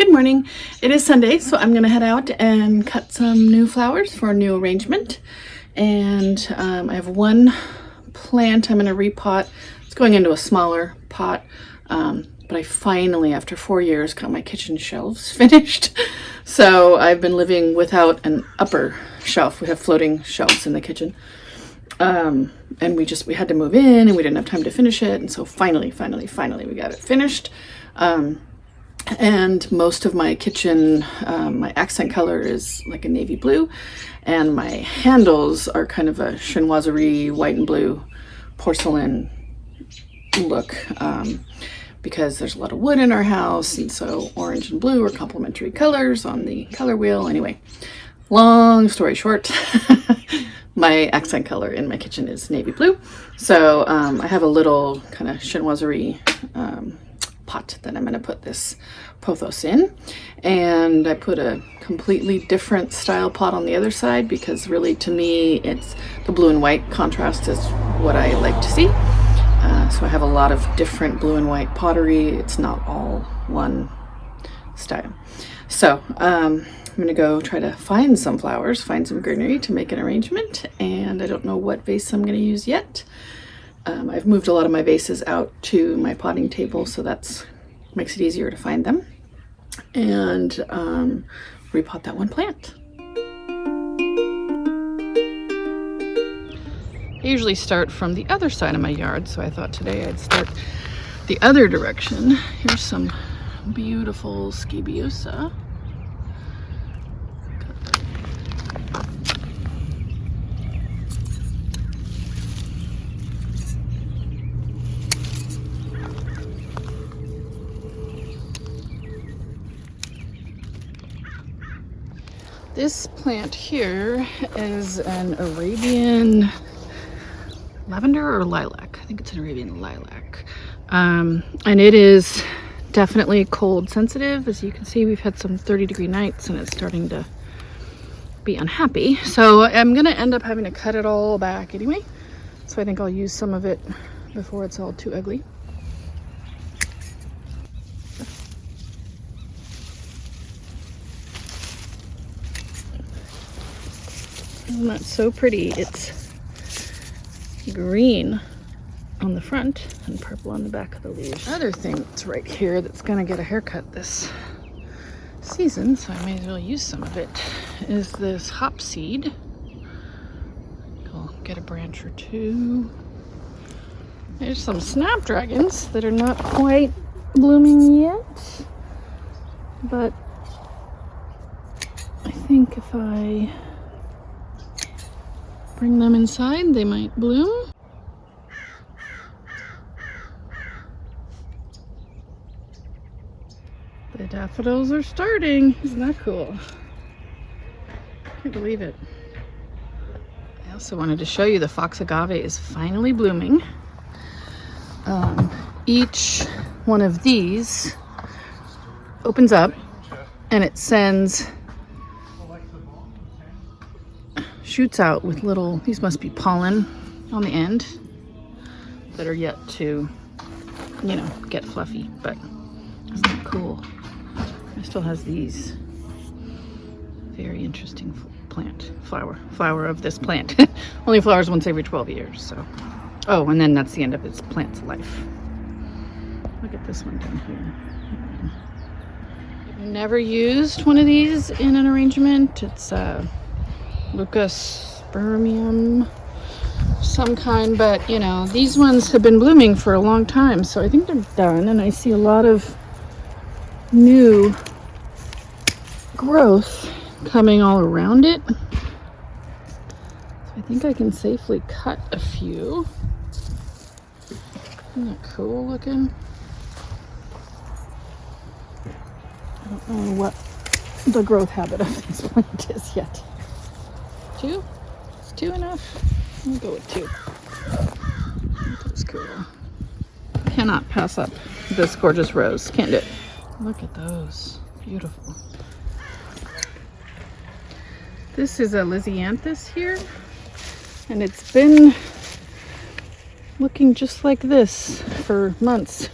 Good morning. It is Sunday, so I'm going to head out and cut some new flowers for a new arrangement. And I have one plant I'm going to repot. It's going into a smaller pot, but I finally, after 4 years, got my kitchen shelves finished. So I've been living without an upper shelf. We have floating shelves in the kitchen. And we had to move in and we didn't have time to finish it. And so finally, we got it finished. And most of my kitchen, my accent color is like a navy blue, and my handles are kind of a chinoiserie white and blue porcelain look, because there's a lot of wood in our house, and so orange and blue are complementary colors on the color wheel. Anyway, long story short, my accent color in my kitchen is navy blue. So I have a little kind of chinoiserie pot that I'm going to put this pothos in, and I put a completely different style pot on the other side because really to me it's the blue and white contrast is what I like to see. So I have a lot of different blue and white pottery. It's not all one style. So I'm going to go try to find some flowers, find some greenery to make an arrangement, and I don't know what vase I'm going to use yet. I've moved a lot of my vases out to my potting table, so that makes it easier to find them. And repot that one plant. I usually start from the other side of my yard, so I thought today I'd start the other direction. Here's some beautiful Scabiosa. This plant here is an Arabian lavender or lilac. I think it's an Arabian lilac. And it is definitely cold sensitive. As you can see, we've had some 30-degree nights and it's starting to be unhappy. So I'm going to end up having to cut it all back anyway. So I think I'll use some of it before it's all too ugly. Isn't that so pretty? It's green on the front and purple on the back of the leaves. Another thing that's right here that's gonna get a haircut this season, so I may as well use some of it, is this hop seed. I'll get a branch or two. There's some snapdragons that are not quite blooming yet, but I think if I bring them inside, they might bloom. The daffodils are starting. Isn't that cool? Can't believe it. I also wanted to show you the fox agave is finally blooming. Each one of these opens up and it sends shoots out with little, these must be pollen on the end that are yet to, you know, get fluffy, but isn't that cool? It still has these very interesting flower of this plant. Only flowers once every 12 years, so. Oh, and then that's the end of its plant's life. Look at this one down here. I've never used one of these in an arrangement. It's Lucas spermium, some kind, but you know, these ones have been blooming for a long time, so I think they're done, and I see a lot of new growth coming all around it. So I think I can safely cut a few. Isn't that cool looking? I don't know what the growth habit of this plant is yet. Two? Is two enough? I'll go with two. That's cool. Cannot pass up this gorgeous rose. Can't do it. Look at those. Beautiful. This is a Lysianthus here, and it's been looking just like this for months.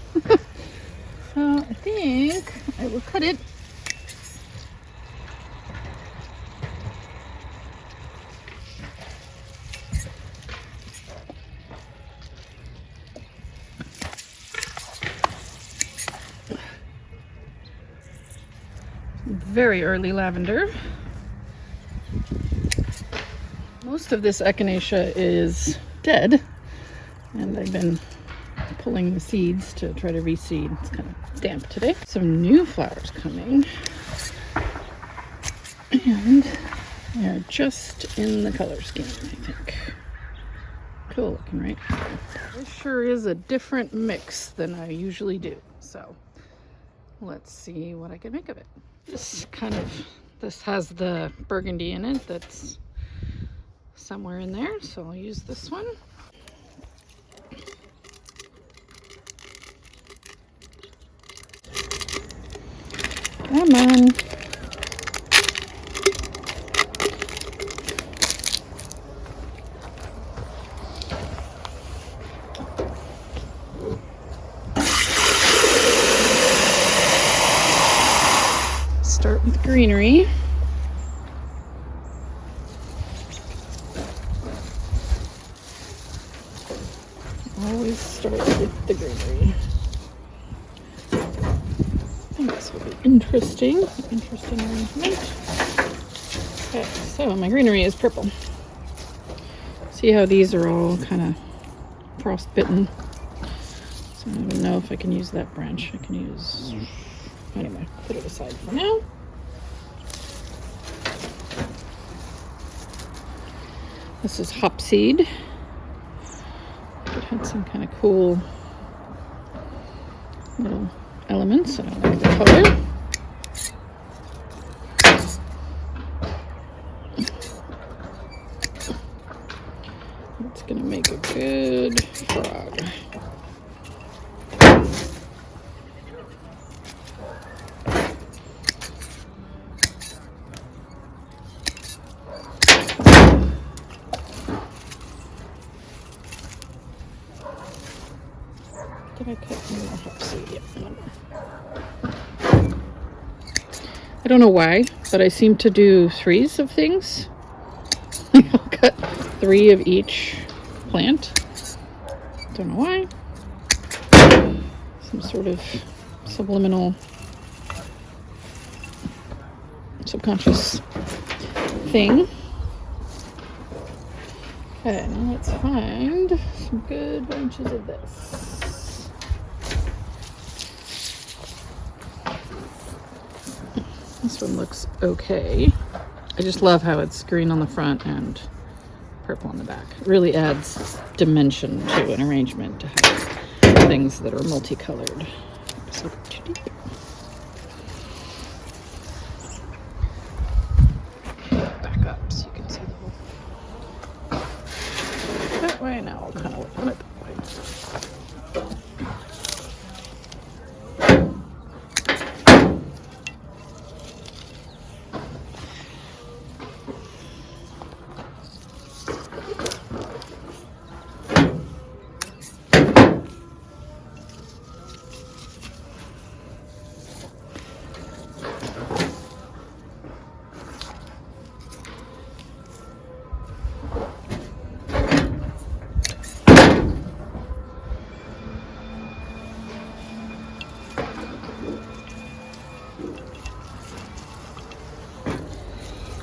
So I think I will cut it very early lavender. Most of this echinacea is dead, and I've been pulling the seeds to try to reseed. It's kind of damp today. Some new flowers coming, and they're just in the color scheme, I think. Cool looking, right? This sure is a different mix than I usually do, so let's see what I can make of it. This has the burgundy in it that's somewhere in there, so I'll use this one. Come on. Start with greenery. Always start with the greenery. I think this will be interesting arrangement. Okay, so my greenery is purple. See how these are all kind of frostbitten? So I don't even know if I can use that branch. I can use... Anyway, put it aside for now. This is hopseed. It had some kind of cool little elements, and I like the color. It's gonna make a good frog. Did I cut more hopseed? Yep. I don't know why, but I seem to do threes of things. I'll cut 3 of each plant. Don't know why. Some sort of subliminal, subconscious thing. Okay, now let's find some good bunches of this. This one looks okay. I just love how it's green on the front and purple on the back. It really adds dimension to an arrangement to have things that are multicolored. So too deep. Back up so you can see the whole. That way now I'll kind of work on it that way.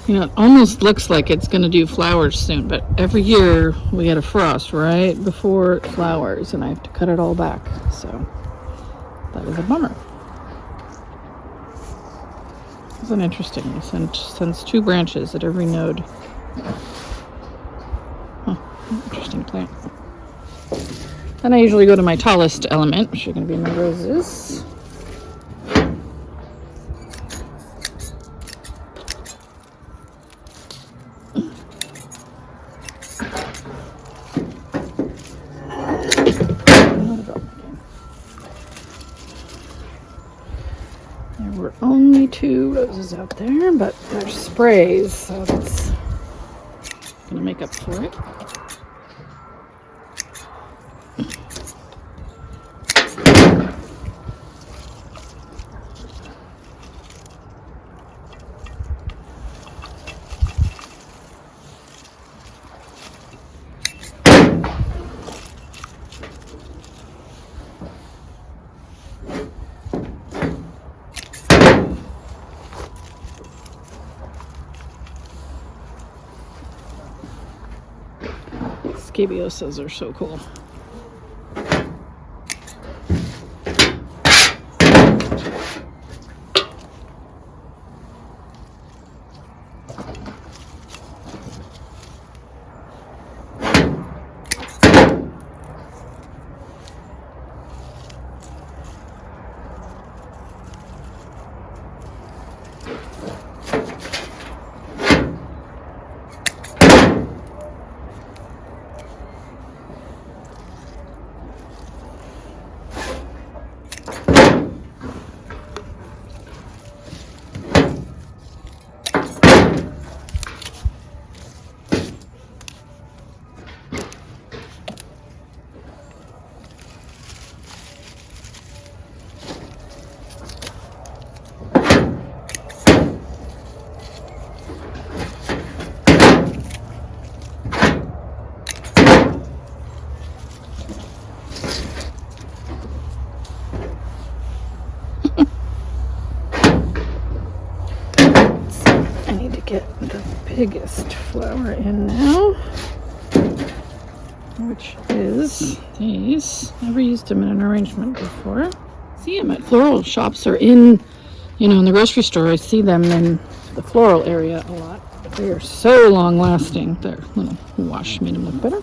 You know, it almost looks like it's going to do flowers soon, but every year we get a frost right before it flowers, and I have to cut it all back. So that is a bummer. Isn't interesting? It sends 2 branches at every node. Huh, interesting plant. Then I usually go to my tallest element, which are going to be my roses. There were only 2 roses out there, but they're sprays, so that's gonna make up for it. Scabiosas are so cool. Get the biggest flower in now, which is these. Never used them in an arrangement before. See them at floral shops or in, in the grocery store. I see them in the floral area a lot. They are so long lasting. Their little wash made them look better.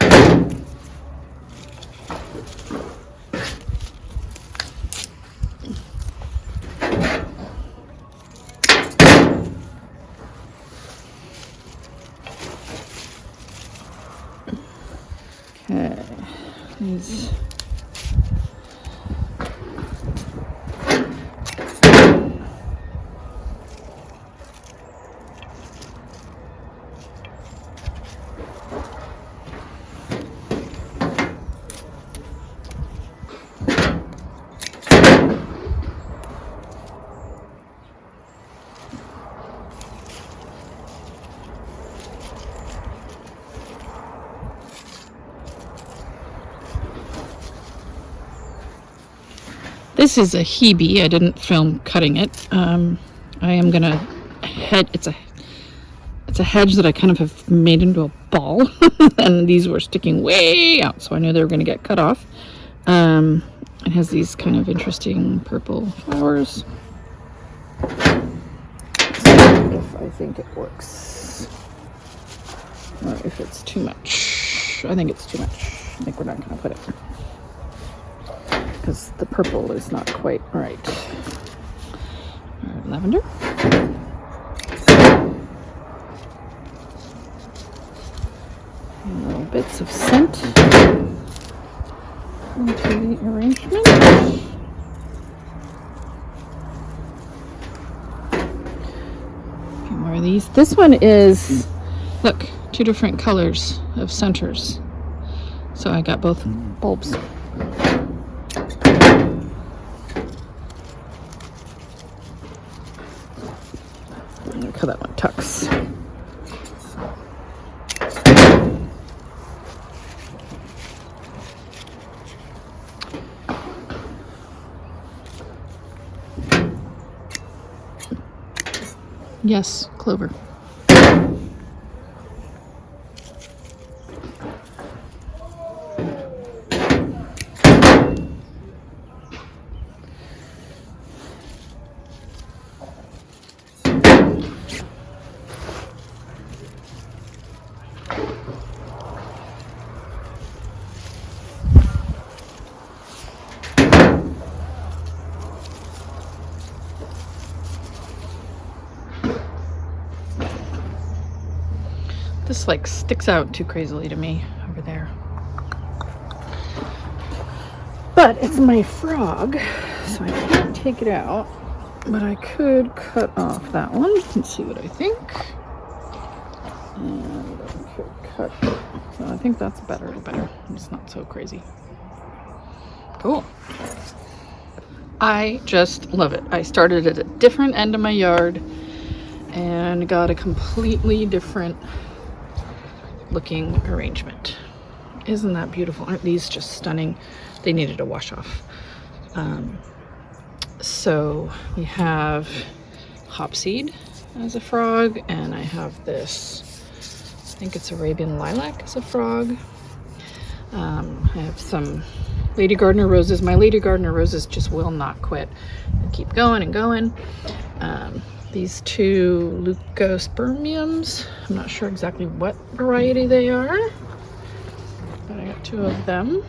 Okay, these This is a hebe. I didn't film cutting it. I am gonna head. It's a hedge that I kind of have made into a ball, and these were sticking way out, so I knew they were gonna get cut off. It has these kind of interesting purple flowers. If I think it works, or if it's too much. I think it's too much. I think we're not gonna put it, because the purple is not quite right. Lavender. And little bits of scent into the arrangement. A few more of these. This one is, look, 2 different colors of centers. So I got both bulbs. Look how that one tucks. Yes, clover. This like sticks out too crazily to me over there. But it's my frog, so I can't take it out. But I could cut off that one and see what I think. And I could cut. So I think that's better. It's not so crazy. Cool. I just love it. I started at a different end of my yard and got a completely different looking arrangement. Isn't that beautiful? Aren't these just stunning? They needed a wash off. So we have hopseed as a frog, and I have this, I think it's Arabian lilac as a frog. I have some Lady Gardner roses. My Lady Gardner roses just will not quit. They keep going and going. These two leucospermiums, I'm not sure exactly what variety they are, but I got two of them.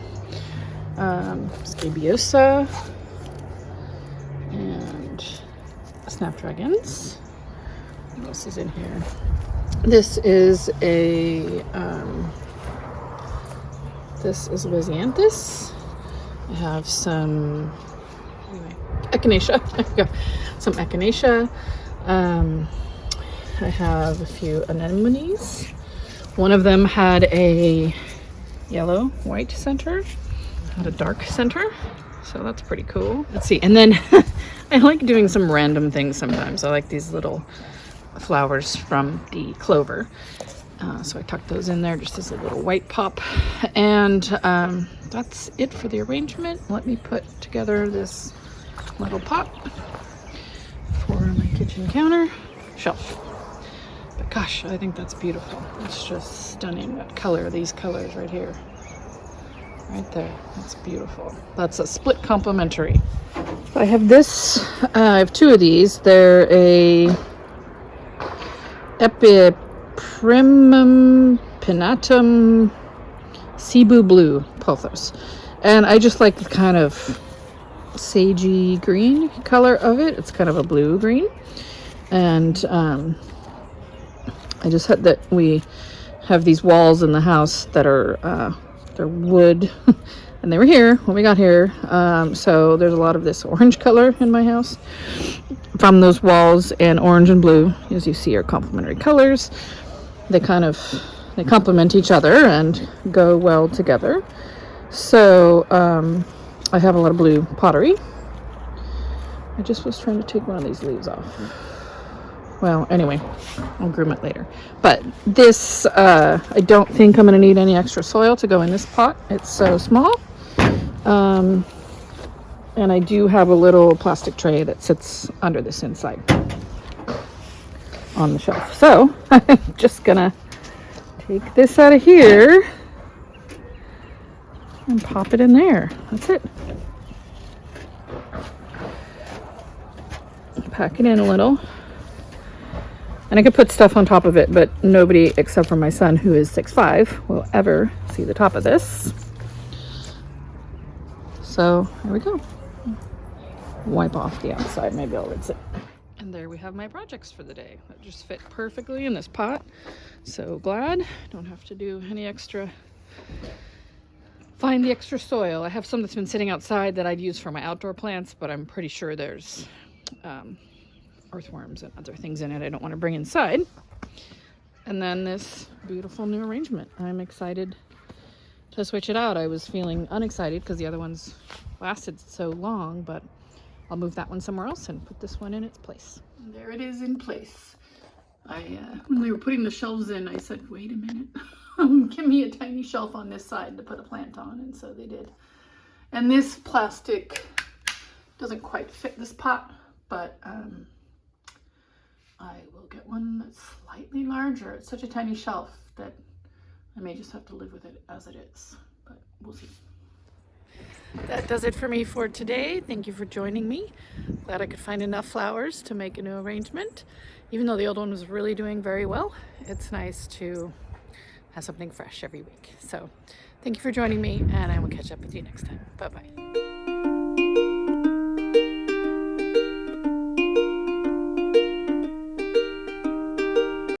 Scabiosa and snapdragons. What else is in here? This is Lysianthus. I have some echinacea. Some echinacea. I have a few anemones. One of them had a yellow-white center, had a dark center, so that's pretty cool. Let's see, and then I like doing some random things sometimes. I like these little flowers from the clover. So I tucked those in there just as a little white pop. And that's it for the arrangement. Let me put together this little pot for my kitchen counter shelf. But gosh, I think that's beautiful. It's just stunning. That color, these colors right here. Right there. That's beautiful. That's a split complementary. I have this. I have two of these. They're a Epiprimum pinnatum Cebu blue pothos, and I just like the kind of sagey green color of it. It's kind of a blue green, and I just had that we have these walls in the house that are they're wood and they were here when we got here, so there's a lot of this orange color in my house from those walls, and orange and blue, as you see, are complementary colors. They complement each other and go well together. So I have a lot of blue pottery. I just was trying to take one of these leaves off. Well, anyway, I'll groom it later. But this, I don't think I'm going to need any extra soil to go in this pot. It's so small. And I do have a little plastic tray that sits under this inside on the shelf. So I'm just gonna take this out of here and pop it in there. That's it. Pack it in a little. And I could put stuff on top of it, but nobody except for my son, who is 6'5", will ever see the top of this. So here we go. Wipe off the outside, maybe I'll rinse it. And there we have my projects for the day. That just fit perfectly in this pot. So glad. Don't have to do any extra, find the extra soil. I have some that's been sitting outside that I'd use for my outdoor plants, but I'm pretty sure there's earthworms and other things in it I don't want to bring inside. And then this beautiful new arrangement. I'm excited to switch it out. I was feeling unexcited because the other ones lasted so long, but I'll move that one somewhere else and put this one in its place. And there it is in place. When they were putting the shelves in, I said, wait a minute, give me a tiny shelf on this side to put a plant on, and so they did. And this plastic doesn't quite fit this pot, but I will get one that's slightly larger. It's such a tiny shelf that I may just have to live with it as it is, but we'll see. That does it for me for today. Thank you for joining me. Glad I could find enough flowers to make a new arrangement. Even though the old one was really doing very well, it's nice to have something fresh every week. So thank you for joining me, and I will catch up with you next time. Bye-bye.